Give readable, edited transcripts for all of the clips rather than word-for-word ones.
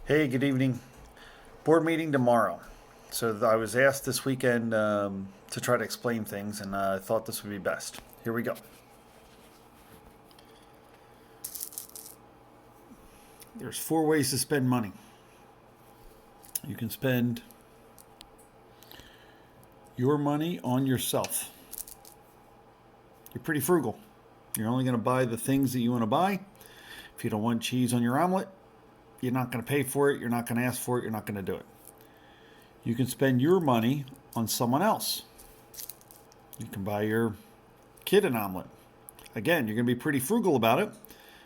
Hey, good evening. Board meeting tomorrow. So I was asked this weekend to try to explain things, and I thought this would be best. Here we go. There's four ways to spend money. You can spend your money on yourself. You're pretty frugal. You're only going to buy the things that you want to buy. If you don't want cheese on your omelet, you're not going to pay for it. You're not going to ask for it. You're not going to do it. You can spend your money on someone else. You can buy your kid an omelet. Again, you're going to be pretty frugal about it.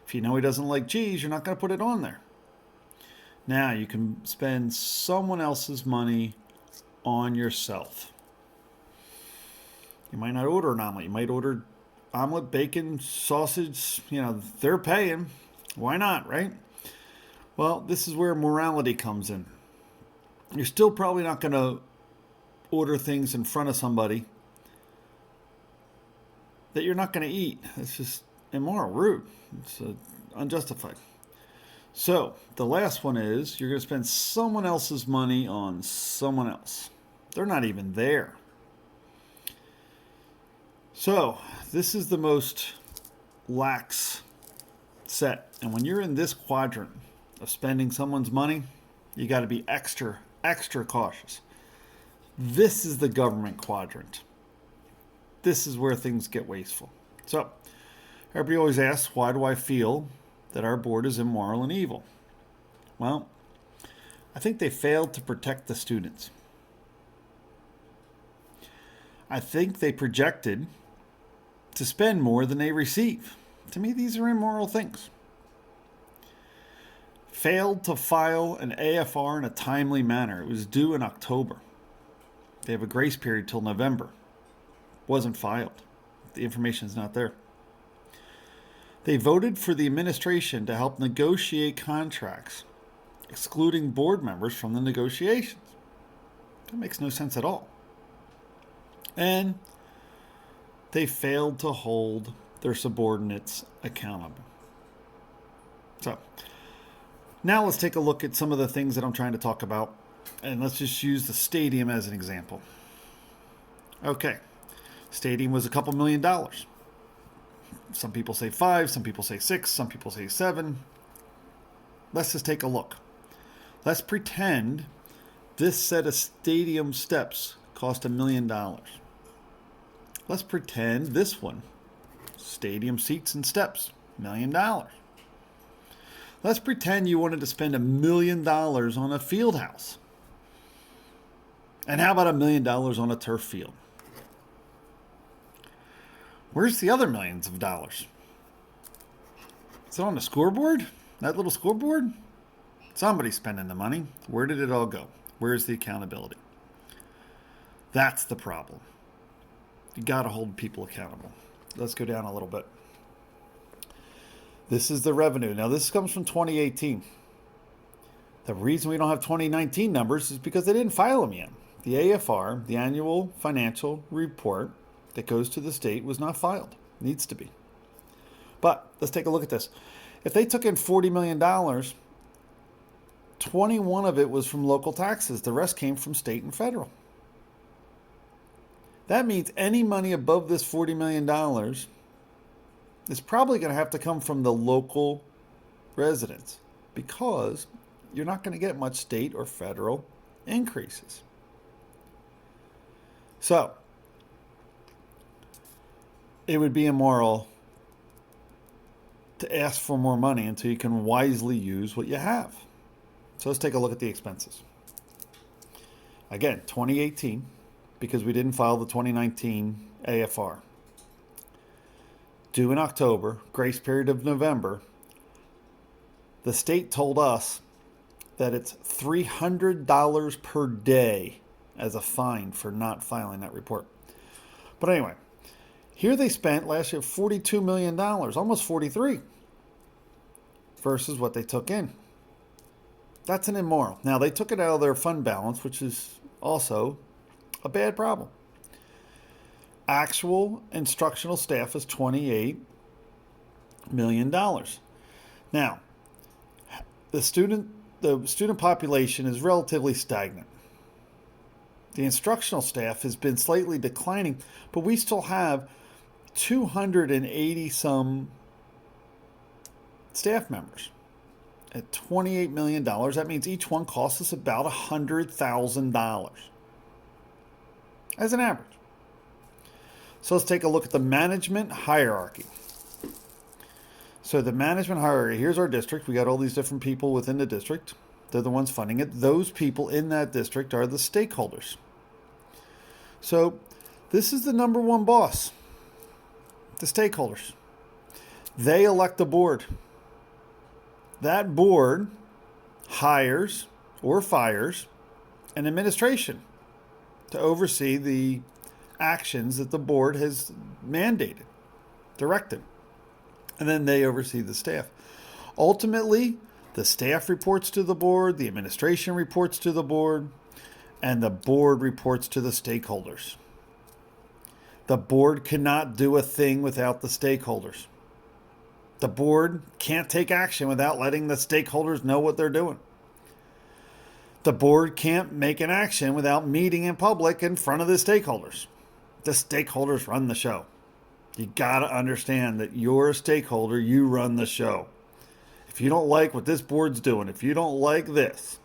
If you know he doesn't like cheese, you're not going to put it on there. Now, you can spend someone else's money on yourself. You might not order an omelet. You might order omelet, bacon, sausage. They're paying. Why not, right? Well, this is where morality comes in. You're still probably not going to order things in front of somebody that you're not going to eat. It's just immoral, rude. It's unjustified. So the last one is you're going to spend someone else's money on someone else. They're not even there. So this is the most lax set. And when you're in this quadrant of spending someone's money, you got to be extra cautious. This is the government quadrant. This is where things get wasteful. So everybody always asks, why do I feel that our board is immoral and evil? Well, I think they failed to protect the students. I think they projected to spend more than they receive. To me, these are immoral things. Failed to file an AFR in a timely manner. It was due in October. They have a grace period till November. Wasn't filed. The information is not there. They voted for the administration to help negotiate contracts, excluding board members from the negotiations. That makes no sense at all. And they failed to hold their subordinates accountable. So, now let's take a look at some of the things that I'm trying to talk about. And let's just use the stadium as an example. Okay. Stadium was a couple $1,000,000. Some people say 5, some people say 6, some people say 7. Let's just take a look. Let's pretend this set of stadium steps cost $1,000,000. Let's pretend this one, stadium seats and steps, $1,000,000. Let's pretend you wanted to spend $1,000,000 on a field house. And how about $1,000,000 on a turf field? Where's the other millions of dollars? Is it on the scoreboard? That little scoreboard? Somebody's spending the money. Where did it all go? Where's the accountability? That's the problem. You got to hold people accountable. Let's go down a little bit. This is the revenue. Now, this comes from 2018. The reason we don't have 2019 numbers is because they didn't file them yet. The AFR, the annual financial report that goes to the state, was not filed. Needs to be. But let's take a look at this. If they took in $40 million, 21 of it was from local taxes. The rest came from state and federal. That means any money above this $40 million is probably going to have to come from the local residents because you're not going to get much state or federal increases. So, it would be immoral to ask for more money until you can wisely use what you have. So let's take a look at the expenses. Again, 2018, because we didn't file the 2019 AFR. Due in October, grace period of November. The state told us that it's $300 per day as a fine for not filing that report. But anyway, here they spent last year $42 million, almost 43, versus what they took in. That's an immoral. Now, they took it out of their fund balance, which is also a bad problem. Actual instructional staff is $28 million. Now, the student the student population is relatively stagnant. The instructional staff has been slightly declining, but we still have 280 some staff members. At $28 million, that means each one costs us about $100,000 as an average. So let's take a look at the management hierarchy. So the management hierarchy, here's our district. We got all these different people within the district. They're the ones funding it. Those people in that district are the stakeholders. So this is the number one boss, the stakeholders. They elect the board. That board hires or fires an administration to oversee the actions that the board has mandated, directed. And then they oversee the staff. Ultimately, the staff reports to the board, the administration reports to the board, and the board reports to the stakeholders. The board cannot do a thing without the stakeholders. The board can't take action without letting the stakeholders know what they're doing. The board can't make an action without meeting in public in front of the stakeholders. The stakeholders run the show. You got to understand that you're a stakeholder, you run the show. If you don't like what this board's doing, if you don't like this,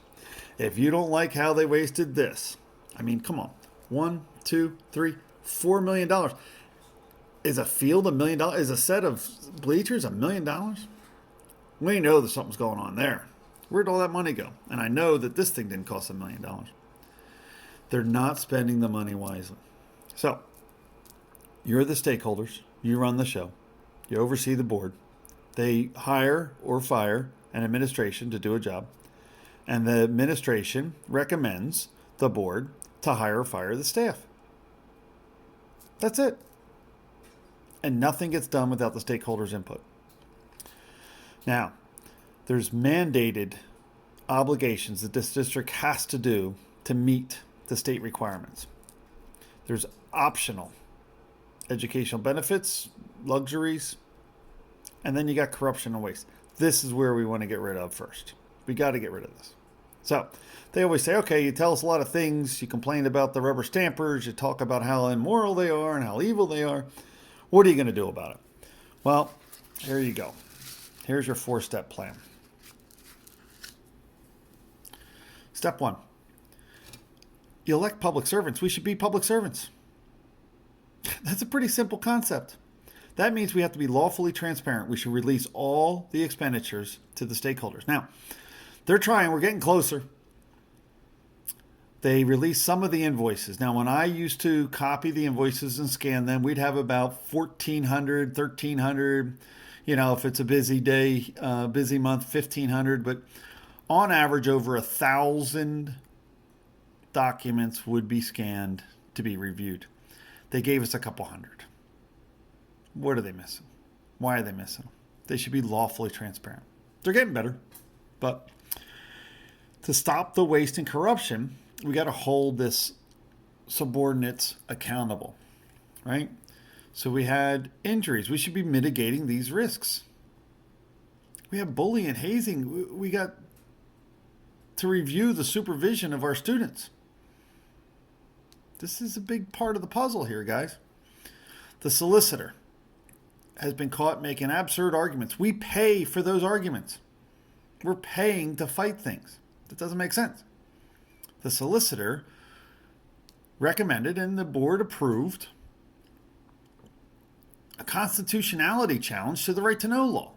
if you don't like how they wasted this, I mean, come on. $1, 2, 3, $4 million. Is a field $1 million? Is a set of bleachers $1 million? We know that something's going on there. Where'd all that money go? And I know that this thing didn't cost $1 million. They're not spending the money wisely. So, you're the stakeholders. You run the show. You oversee the board. They hire or fire an administration to do a job. And the administration recommends the board to hire or fire the staff. That's it. And nothing gets done without the stakeholders' input. Now, there's mandated obligations that this district has to do to meet the state requirements. There's optional educational benefits, luxuries, and then you got corruption and waste. This is where we want to get rid of first. We got to get rid of this. So they always say, okay, you tell us a lot of things. You complain about the rubber stampers. You talk about how immoral they are and how evil they are. What are you going to do about it? Well, here you go. Here's your 4-step plan. Step 1. You elect public servants. We should be public servants. That's a pretty simple concept. That means we have to be lawfully transparent. We should release all the expenditures to the stakeholders. Now, they're trying. We're getting closer. They release some of the invoices. Now, when I used to copy the invoices and scan them, we'd have about 1,400, 1,300. You know, if it's a busy day, busy month, 1,500. But on average, over 1,000 documents would be scanned to be reviewed. They gave us a couple hundred. What are they missing? Why are they missing? They should be lawfully transparent. They're getting better. But to stop the waste and corruption, we got to hold this subordinates accountable, right? So we had injuries. We should be mitigating these risks. We have bullying and hazing. We got to review the supervision of our students. This is a big part of the puzzle here, guys. The solicitor has been caught making absurd arguments. We pay for those arguments. We're paying to fight things. That doesn't make sense. The solicitor recommended and the board approved a constitutionality challenge to the right to know law.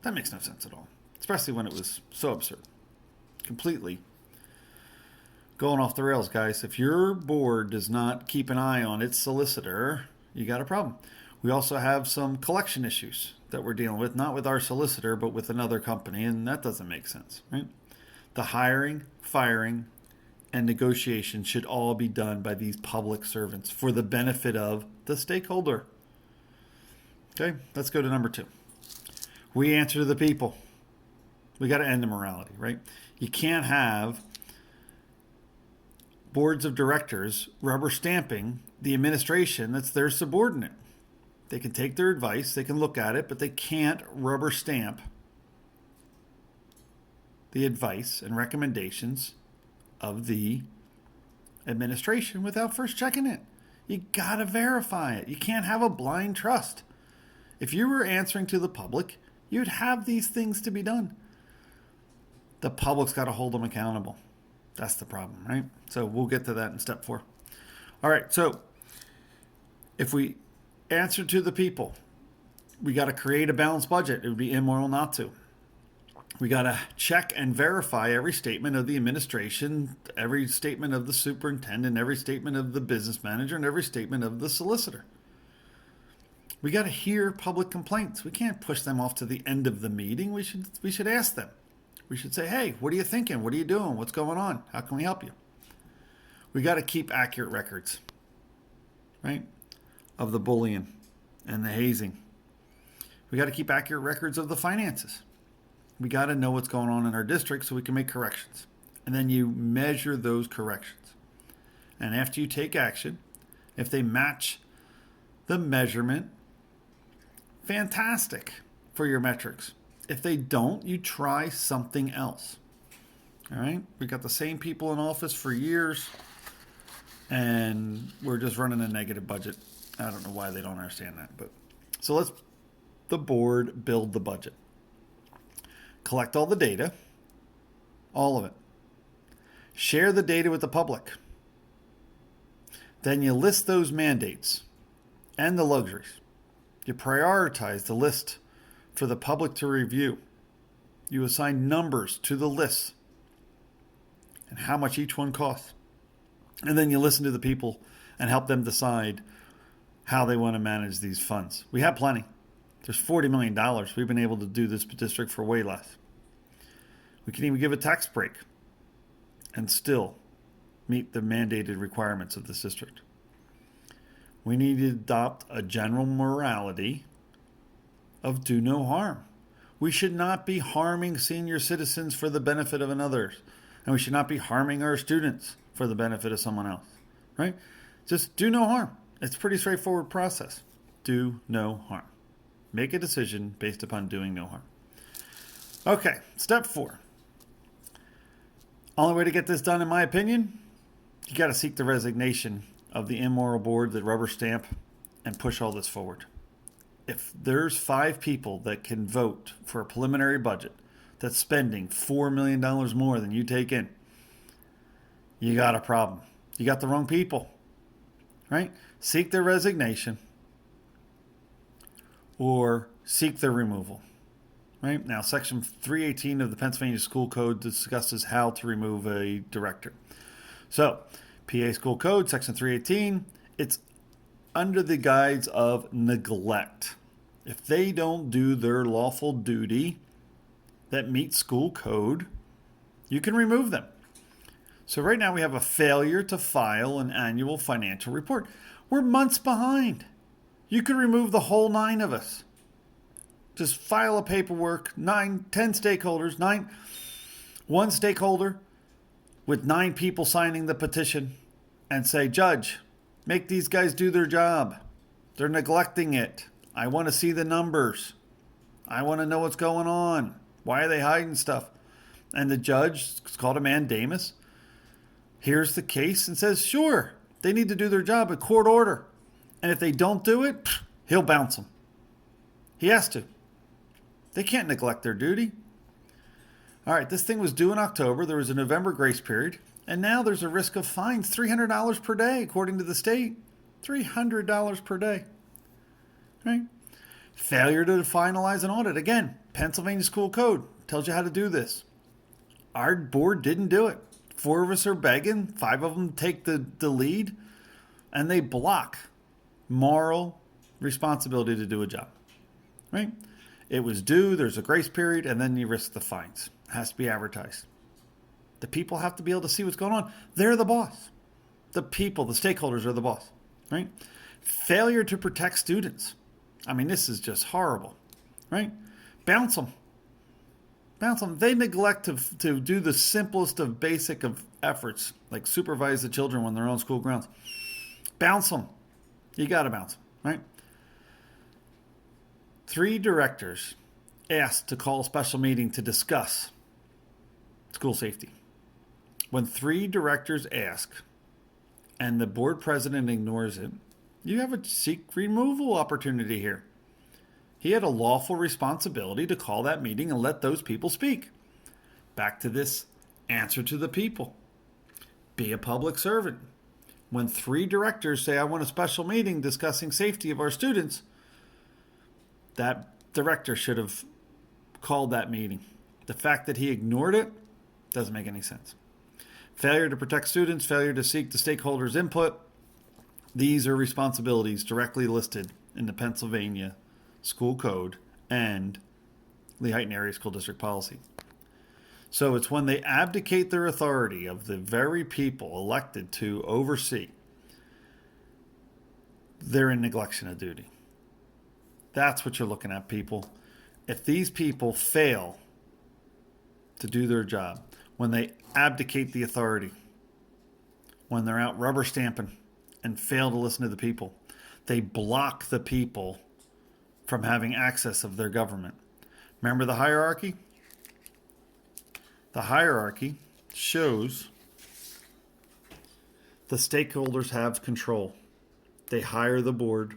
That makes no sense at all, especially when it was so absurd. Completely going off the rails, guys. If your board does not keep an eye on its solicitor, you got a problem. We also have some collection issues that we're dealing with, not with our solicitor, but with another company, and that doesn't make sense, right? The hiring, firing, and negotiation should all be done by these public servants for the benefit of the stakeholder. Okay, let's go to number 2. We answer to the people. We got to end the morality, right? You can't have boards of directors rubber stamping the administration that's their subordinate. They can take their advice, they can look at it, but they can't rubber stamp the advice and recommendations of the administration without first checking it. You gotta verify it. You can't have a blind trust. If you were answering to the public, you'd have these things to be done. The public's got to hold them accountable. That's the problem, right? So we'll get to that in step 4. All right, so if we answer to the people, we got to create a balanced budget. It would be immoral not to. We got to check and verify every statement of the administration, every statement of the superintendent, every statement of the business manager, and every statement of the solicitor. We got to hear public complaints. We can't push them off to the end of the meeting. We should ask them. We should say, hey, what are you thinking? What are you doing? What's going on? How can we help you? We got to keep accurate records, right, of the bullying and the hazing. We got to keep accurate records of the finances. We got to know what's going on in our district so we can make corrections. And then you measure those corrections. And after you take action, if they match the measurement, fantastic for your metrics. If they don't, you try something else. All right? We got the same people in office for years, and we're just running a negative budget. I don't know why they don't understand that. But so let's the board build the budget. Collect all the data, all of it. Share the data with the public. Then you list those mandates and the luxuries. You prioritize the list for the public to review. You assign numbers to the lists and how much each one costs. And then you listen to the people and help them decide how they want to manage these funds. We have plenty. There's $40 million. We've been able to do this district for way less. We can even give a tax break and still meet the mandated requirements of this district. We need to adopt a general morality of do no harm. We should not be harming senior citizens for the benefit of another, and we should not be harming our students for the benefit of someone else, right? Just do no harm. It's a pretty straightforward process. Do no harm. Make a decision based upon doing no harm. Okay, step 4. Only way to get this done, in my opinion, you got to seek the resignation of the immoral board that rubber stamp and push all this forward. If there's 5 people that can vote for a preliminary budget that's spending $4 million more than you take in, you got a problem. You got the wrong people, right? Seek their resignation or seek their removal, right? Now, Section 318 of the Pennsylvania School Code discusses how to remove a director. So, PA School Code, Section 318, it's under the guise of neglect. If they don't do their lawful duty that meets school code, you can remove them. So right now we have a failure to file an annual financial report. We're months behind. You could remove the whole 9 of us. Just file a paperwork, 10 stakeholders, one stakeholder with 9 people signing the petition and say, Judge, make these guys do their job. They're neglecting it. I want to see the numbers. I want to know what's going on. Why are they hiding stuff? And the judge, it's called a mandamus, hears the case and says, sure, they need to do their job, a court order. And if they don't do it, he'll bounce them. He has to. They can't neglect their duty. All right, this thing was due in October. There was a November grace period. And now there's a risk of fines, $300 per day, according to the state. $300 per day. Right? Failure to finalize an audit. Again, Pennsylvania School Code tells you how to do this. Our board didn't do it. 4 of us are begging. 5 of them take the lead. And they block moral responsibility to do a job. Right? It was due. There's a grace period. And then you risk the fines. It has to be advertised. The people have to be able to see what's going on. They're the boss. The people, the stakeholders are the boss. Right? Failure to protect students. I mean, this is just horrible, right? Bounce them. Bounce them. They neglect to do the simplest of basic of efforts, like supervise the children when they're on school grounds. Bounce them. You got to bounce them, right? 3 directors asked to call a special meeting to discuss school safety. When 3 directors ask and the board president ignores it, you have a seek removal opportunity here. He had a lawful responsibility to call that meeting and let those people speak. Back to this answer to the people. Be a public servant. When 3 directors say, I want a special meeting discussing safety of our students, that director should have called that meeting. The fact that he ignored it doesn't make any sense. Failure to protect students, failure to seek the stakeholders' input, these are responsibilities directly listed in the Pennsylvania School Code and Lehighton Area School District Policy. So it's when they abdicate their authority of the very people elected to oversee, they're in neglection of duty. That's what you're looking at, people. If these people fail to do their job, when they abdicate the authority, when they're out rubber stamping and fail to listen to the people, they block the people from having access of their government. Remember the hierarchy? The hierarchy shows the stakeholders have control. They hire the board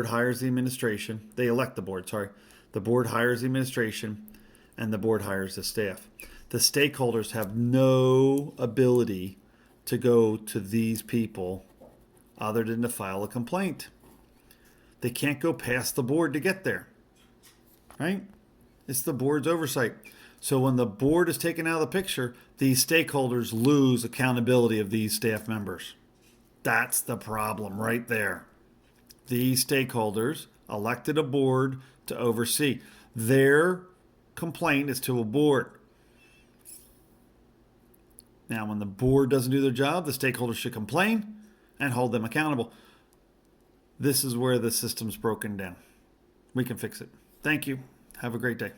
hires the administration. They elect the board, sorry. The board hires the administration, and the board hires the staff. The stakeholders have no ability to go to these people other than to file a complaint. They can't go past the board to get there, right? It's the board's oversight. So when the board is taken out of the picture, these stakeholders lose accountability of these staff members. That's the problem right there. These stakeholders elected a board to oversee. Their complaint is to a board. Now, when the board doesn't do their job, the stakeholders should complain and hold them accountable. This is where the system's broken down. We can fix it. Thank you. Have a great day.